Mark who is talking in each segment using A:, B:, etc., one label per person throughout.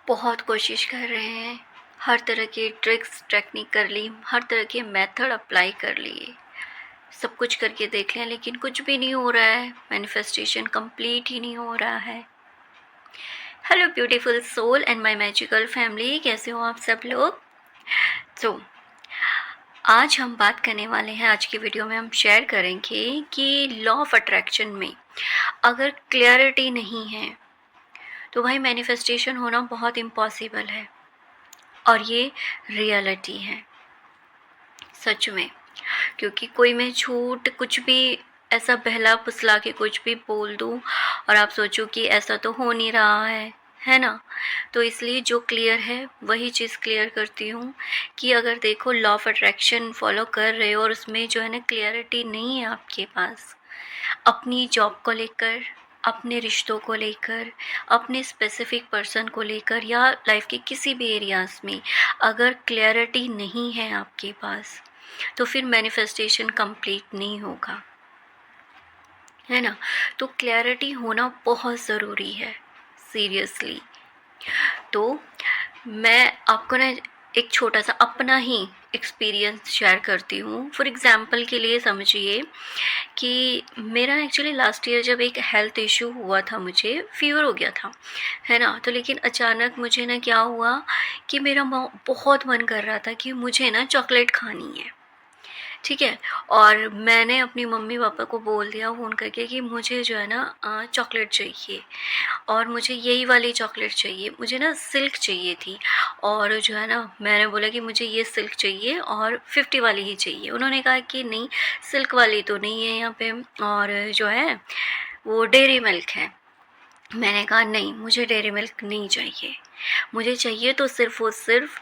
A: बहुत कोशिश कर रहे हैं, हर तरह की ट्रिक्स टेक्निक कर ली, हर तरह के मेथड अप्लाई कर लिए, सब कुछ करके देख लिया, लेकिन कुछ भी नहीं हो रहा है। मैनिफेस्टेशन कंप्लीट ही नहीं हो रहा है। Hello beautiful soul and my magical family, कैसे हो आप सब लोग? तो आज हम बात करने वाले हैं, आज की वीडियो में हम शेयर करेंगे कि लॉ ऑफ अट्रैक्शन में अगर क्लियरिटी नहीं है तो भाई मैनिफेस्टेशन होना बहुत इम्पॉसिबल है। और ये रियलिटी है सच में, क्योंकि कोई मैं झूठ कुछ भी ऐसा बहला फुसला के कुछ भी बोल दूँ और आप सोचो कि ऐसा तो हो नहीं रहा है ना। तो इसलिए जो क्लियर है वही चीज़ क्लियर करती हूँ कि अगर देखो लॉ ऑफ अट्रैक्शन फॉलो कर रहे हो और उसमें जो है ना क्लियरिटी नहीं है आपके पास, अपनी जॉब को लेकर, अपने रिश्तों को लेकर, अपने स्पेसिफिक पर्सन को लेकर या लाइफ के किसी भी एरियाज़ में अगर क्लियरिटी नहीं है आपके पास तो फिर मैनिफेस्टेशन कंप्लीट नहीं होगा, है ना। तो क्लैरिटी होना बहुत ज़रूरी है, सीरियसली। तो मैं आपको ना एक छोटा सा अपना ही एक्सपीरियंस शेयर करती हूँ। फॉर एग्ज़ाम्पल के लिए समझिए कि मेरा एक्चुअली लास्ट ईयर जब एक हेल्थ इशू हुआ था, मुझे फ़ीवर हो गया था, है ना। तो लेकिन अचानक मुझे ना क्या हुआ कि मेरा बहुत मन कर रहा था कि मुझे ना चॉकलेट खानी है, ठीक है। और मैंने अपनी मम्मी पापा को बोल दिया फ़ोन करके कि मुझे जो है ना चॉकलेट चाहिए और मुझे यही वाली चॉकलेट चाहिए, मुझे ना सिल्क चाहिए थी। और जो है ना मैंने बोला कि मुझे ये सिल्क चाहिए और 50 वाली ही चाहिए। उन्होंने कहा कि नहीं, सिल्क वाली तो नहीं है यहाँ पे, और जो है वो डेयरी मिल्क है। मैंने कहा नहीं, मुझे डेयरी मिल्क नहीं चाहिए, मुझे चाहिए तो सिर्फ़ और सिर्फ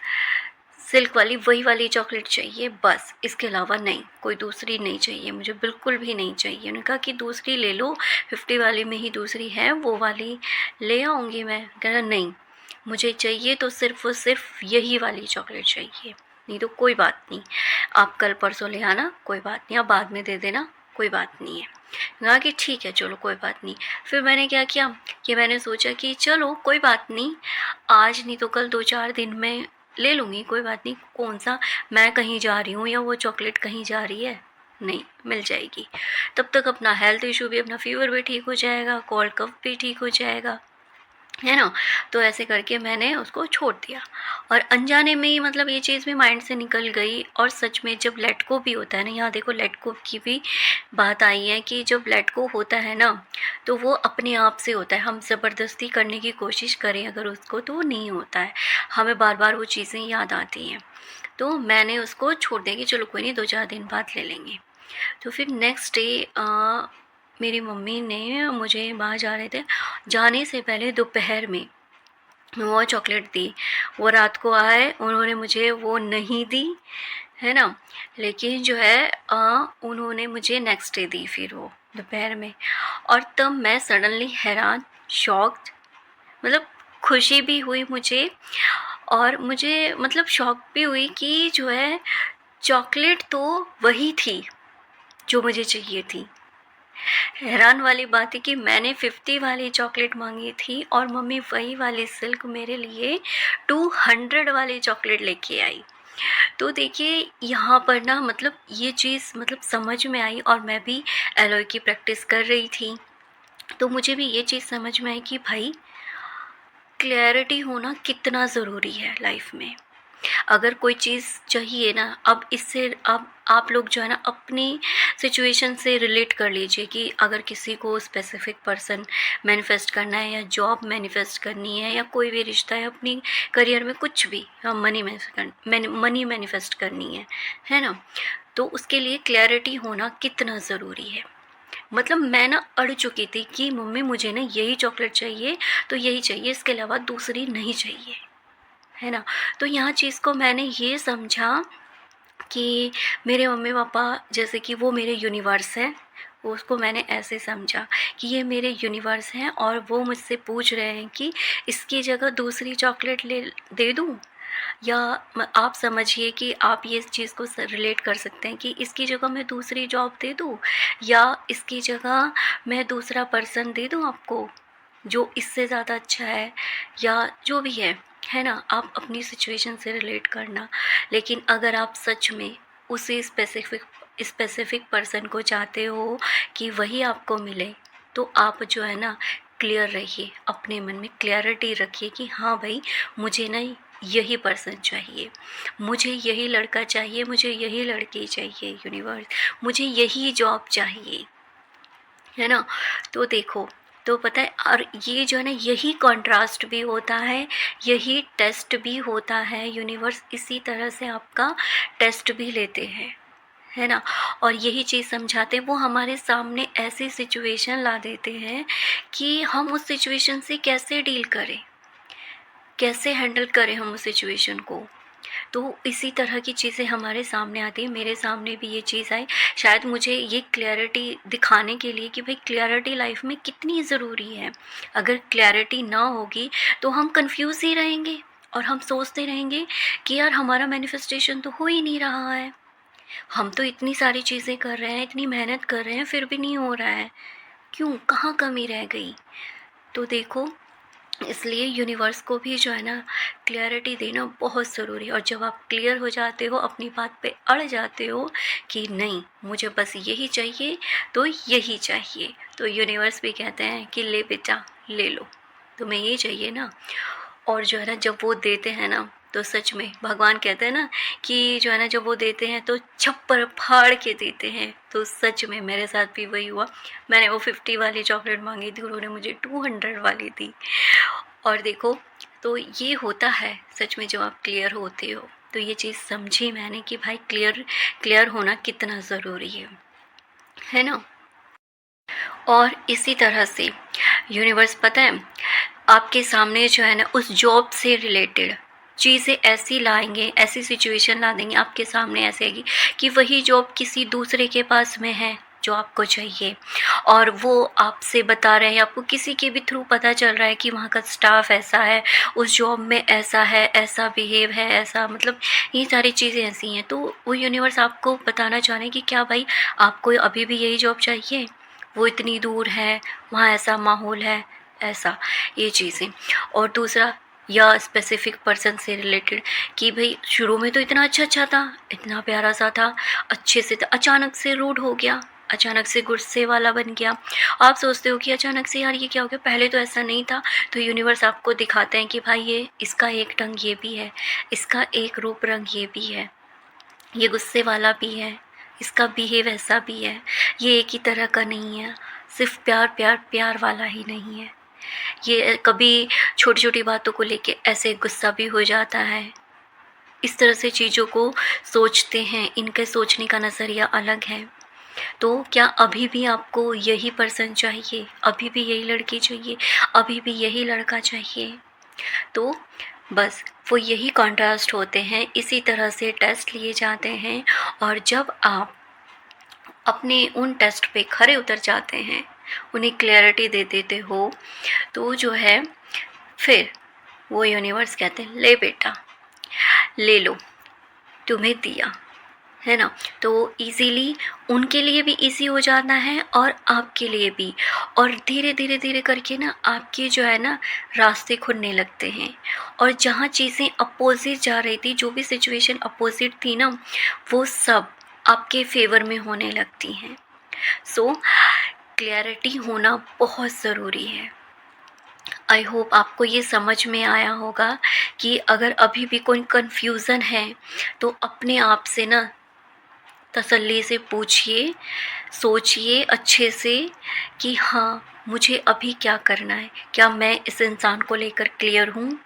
A: सिल्क वाली, वही वाली चॉकलेट चाहिए बस, इसके अलावा नहीं, कोई दूसरी नहीं चाहिए, मुझे बिल्कुल भी नहीं चाहिए। उन्होंने कहा कि दूसरी ले लो, 50 वाली में ही दूसरी है, वो वाली ले आऊँगी मैं। कह रहा नहीं, मुझे चाहिए तो सिर्फ़ और सिर्फ यही वाली चॉकलेट चाहिए, नहीं तो कोई बात नहीं, आप कल परसों ले आना, कोई बात नहीं, आप बाद में दे देना, कोई बात नहीं है। कहा कि ठीक है चलो कोई बात नहीं। फिर मैंने क्या किया कि मैंने सोचा कि चलो कोई बात नहीं, आज नहीं तो कल 2-4 दिन में ले लूँगी, कोई बात नहीं, कौन सा मैं कहीं जा रही हूँ या वो चॉकलेट कहीं जा रही है, नहीं, मिल जाएगी। तब तक अपना हेल्थ इशू भी, अपना फ़ीवर भी ठीक हो जाएगा, कोल्ड कफ भी ठीक हो जाएगा, है ना। तो ऐसे करके मैंने उसको छोड़ दिया और अनजाने में ही मतलब ये चीज़ भी माइंड से निकल गई। और सच में जब लेट गो भी होता है ना, यहाँ देखो लेट गो की भी बात आई है कि जब लेट गो होता है ना तो वो अपने आप से होता है। हम ज़बरदस्ती करने की कोशिश करें अगर उसको तो वो नहीं होता है, हमें बार बार वो चीज़ें याद आती हैं। तो मैंने उसको छोड़ दिया कि चलो कोई नहीं, 2-4 दिन बाद ले लेंगे। तो फिर नेक्स्ट डे मेरी मम्मी ने मुझे, बाहर जा रहे थे, जाने से पहले दोपहर में वो चॉकलेट दी। वो रात को आए, उन्होंने मुझे वो नहीं दी, है ना। लेकिन जो है उन्होंने मुझे नेक्स्ट डे दी फिर वो दोपहर में। और तब मैं सडनली हैरान, शॉक्ड, मतलब खुशी भी हुई मुझे और मुझे मतलब शॉक भी हुई कि जो है चॉकलेट तो वही थी जो मुझे चाहिए थी। हैरान वाली बात है कि मैंने 50 वाली चॉकलेट मांगी थी और मम्मी वही वाली सिल्क मेरे लिए 200 वाली चॉकलेट लेके आई। तो देखिए यहाँ पर ना मतलब ये चीज़ मतलब समझ में आई। और मैं भी एलओए की प्रैक्टिस कर रही थी, तो मुझे भी ये चीज़ समझ में आई कि भाई क्लैरिटी होना कितना ज़रूरी है लाइफ में। अगर कोई चीज़ चाहिए ना, अब इससे अब आप लोग जो है ना अपनी सिचुएशन से रिलेट कर लीजिए कि अगर किसी को स्पेसिफिक पर्सन मैनिफेस्ट करना है या जॉब मैनिफेस्ट करनी है या कोई भी रिश्ता है अपनी करियर में, कुछ भी, या मनी मैनिफेस्ट करनी है ना। तो उसके लिए क्लैरिटी होना कितना ज़रूरी है। मतलब मैं ना अड़ चुकी थी कि मम्मी मुझे ना यही चॉकलेट चाहिए तो यही चाहिए, इसके अलावा दूसरी नहीं चाहिए, है ना। तो यहाँ चीज़ को मैंने ये समझा कि मेरे मम्मी पापा जैसे कि वो मेरे यूनिवर्स हैं, उसको मैंने ऐसे समझा कि ये मेरे यूनिवर्स हैं और वो मुझसे पूछ रहे हैं कि इसकी जगह दूसरी चॉकलेट ले दे दूँ, या आप समझिए कि आप ये इस चीज़ को रिलेट कर सकते हैं कि इसकी जगह मैं दूसरी जॉब दे दूँ या इसकी जगह मैं दूसरा पर्सन दे दूँ आपको जो इससे ज़्यादा अच्छा है, या जो भी है। है ना, आप अपनी सिचुएशन से रिलेट करना। लेकिन अगर आप सच में उसी स्पेसिफिक पर्सन को चाहते हो कि वही आपको मिले, तो आप जो है ना क्लियर रहिए, अपने मन में क्लैरिटी रखिए कि हाँ भाई, मुझे ना यही पर्सन चाहिए, मुझे यही लड़का चाहिए, मुझे यही लड़की चाहिए यूनिवर्स, मुझे यही जॉब चाहिए, है ना। तो देखो, तो पता है, और ये जो है ना, यही कॉन्ट्रास्ट भी होता है, यही टेस्ट भी होता है। यूनिवर्स इसी तरह से आपका टेस्ट भी लेते हैं, है ना, और यही चीज़ समझाते हैं। वो हमारे सामने ऐसी सिचुएशन ला देते हैं कि हम उस सिचुएशन से कैसे डील करें, कैसे हैंडल करें हम उस सिचुएशन को। तो इसी तरह की चीज़ें हमारे सामने आती हैं। मेरे सामने भी ये चीज़ आई, शायद मुझे ये क्लैरिटी दिखाने के लिए कि भाई क्लैरिटी लाइफ में कितनी ज़रूरी है। अगर क्लैरिटी ना होगी तो हम कंफ्यूज ही रहेंगे और हम सोचते रहेंगे कि यार हमारा मैनिफेस्टेशन तो हो ही नहीं रहा है, हम तो इतनी सारी चीज़ें कर रहे हैं, इतनी मेहनत कर रहे हैं, फिर भी नहीं हो रहा है, क्यों, कहाँ कमी रह गई। तो देखो, इसलिए यूनिवर्स को भी जो है ना क्लैरिटी देना बहुत ज़रूरी है। और जब आप क्लियर हो जाते हो, अपनी बात पे अड़ जाते हो कि नहीं, मुझे बस यही चाहिए, तो यही चाहिए, तो यूनिवर्स भी कहते हैं कि ले बेटा, ले लो, तुम्हें ये चाहिए ना। और जो है ना, जब वो देते हैं ना, तो सच में भगवान कहते हैं ना कि जो है ना, जब वो देते हैं तो छप्पर फाड़ के देते हैं। तो सच में मेरे साथ भी वही हुआ। मैंने वो 50 वाली चॉकलेट मांगी थी, उन्होंने मुझे 200 वाली दी। और देखो, तो ये होता है सच में, जब आप क्लियर होते हो। तो ये चीज़ समझी मैंने कि भाई क्लियर होना कितना ज़रूरी है ना। और इसी तरह से यूनिवर्स, पता है, आपके सामने जो है ना उस जॉब से रिलेटेड चीज़ें ऐसी लाएंगे, ऐसी सिचुएशन ला देंगे आपके सामने, ऐसे आएगी कि वही जॉब किसी दूसरे के पास में है जो आपको चाहिए, और वो आपसे बता रहे हैं, आपको किसी के भी थ्रू पता चल रहा है कि वहाँ का स्टाफ ऐसा है, उस जॉब में ऐसा है, ऐसा बिहेव है, ऐसा, मतलब ये सारी चीज़ें ऐसी हैं। तो वो यूनिवर्स आपको बताना चाह रहे हैं कि क्या भाई, आपको अभी भी यही जॉब चाहिए, वो इतनी दूर है, वहाँ ऐसा माहौल है, ऐसा, ये चीज़ें। और दूसरा, या स्पेसिफिक पर्सन से रिलेटेड कि भाई शुरू में तो इतना अच्छा था, इतना प्यारा सा था, अच्छे से था, अचानक से रूड हो गया, अचानक से गुस्से वाला बन गया। आप सोचते हो कि अचानक से यार ये क्या हो गया, पहले तो ऐसा नहीं था। तो यूनिवर्स आपको दिखाते हैं कि भाई ये इसका एक ढंग ये भी है, इसका एक रूप रंग ये भी है, ये गुस्से वाला भी है, इसका बिहेव ऐसा भी है, ये एक ही तरह का नहीं है, सिर्फ प्यार प्यार प्यार वाला ही नहीं है, ये कभी छोटी छोटी बातों को लेके ऐसे गुस्सा भी हो जाता है। इस तरह से चीज़ों को सोचते हैं, इनके सोचने का नज़रिया अलग है। तो क्या अभी भी आपको यही पर्सन चाहिए, अभी भी यही लड़की चाहिए, अभी भी यही लड़का चाहिए? तो बस वो यही कॉन्ट्रास्ट होते हैं, इसी तरह से टेस्ट लिए जाते हैं। और जब आप अपने उन टेस्ट पे खरे उतर जाते हैं, उन्हें क्लैरिटी दे देते हो, तो जो है फिर वो यूनिवर्स कहते हैं, ले बेटा, ले लो, तुम्हें दिया, है ना। तो इजीली उनके लिए भी इजी हो जाता है और आपके लिए भी। और धीरे धीरे धीरे करके ना आपके जो है ना रास्ते खुलने लगते हैं, और जहाँ चीज़ें अपोजिट जा रही थी, जो भी सिचुएशन अपोजिट थी ना, वो सब आपके फेवर में होने लगती हैं। सो क्लैरिटी होना बहुत ज़रूरी है। आई होप आपको ये समझ में आया होगा कि अगर अभी भी कोई कन्फ्यूज़न है तो अपने आप से ना तसल्ली से पूछिए, सोचिए अच्छे से कि हाँ, मुझे अभी क्या करना है, क्या मैं इस इंसान को लेकर क्लियर हूँ,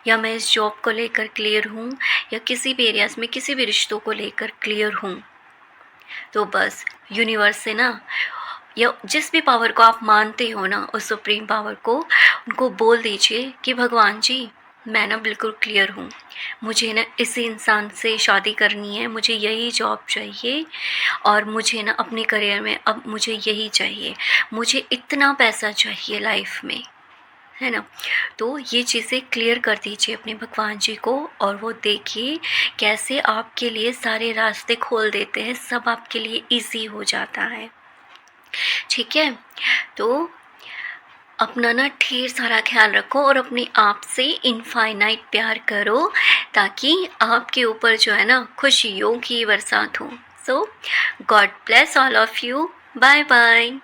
A: या मैं इस जॉब को लेकर क्लियर हूँ, या किसी भी एरियाज़ में किसी भी रिश्तों को लेकर क्लियर हूँ। तो बस यूनिवर्स से ना, या जिस भी पावर को आप मानते हो ना, उस सुप्रीम पावर को, उनको बोल दीजिए कि भगवान जी, मैं ना बिल्कुल क्लियर हूँ, मुझे ना इसी इंसान से शादी करनी है, मुझे यही जॉब चाहिए, और मुझे ना अपने करियर में अब मुझे यही चाहिए, मुझे इतना पैसा चाहिए लाइफ में, है ना। तो ये चीज़ें क्लियर कर दीजिए अपने भगवान जी को, और वो देखिए कैसे आपके लिए सारे रास्ते खोल देते हैं, सब आपके लिए ईजी हो जाता है। ठीक है। तो अपना ना ढेर सारा ख्याल रखो और अपने आप से इनफाइनाइट प्यार करो, ताकि आपके ऊपर जो है ना खुशियों की बरसात हो। So God bless all of you. Bye bye.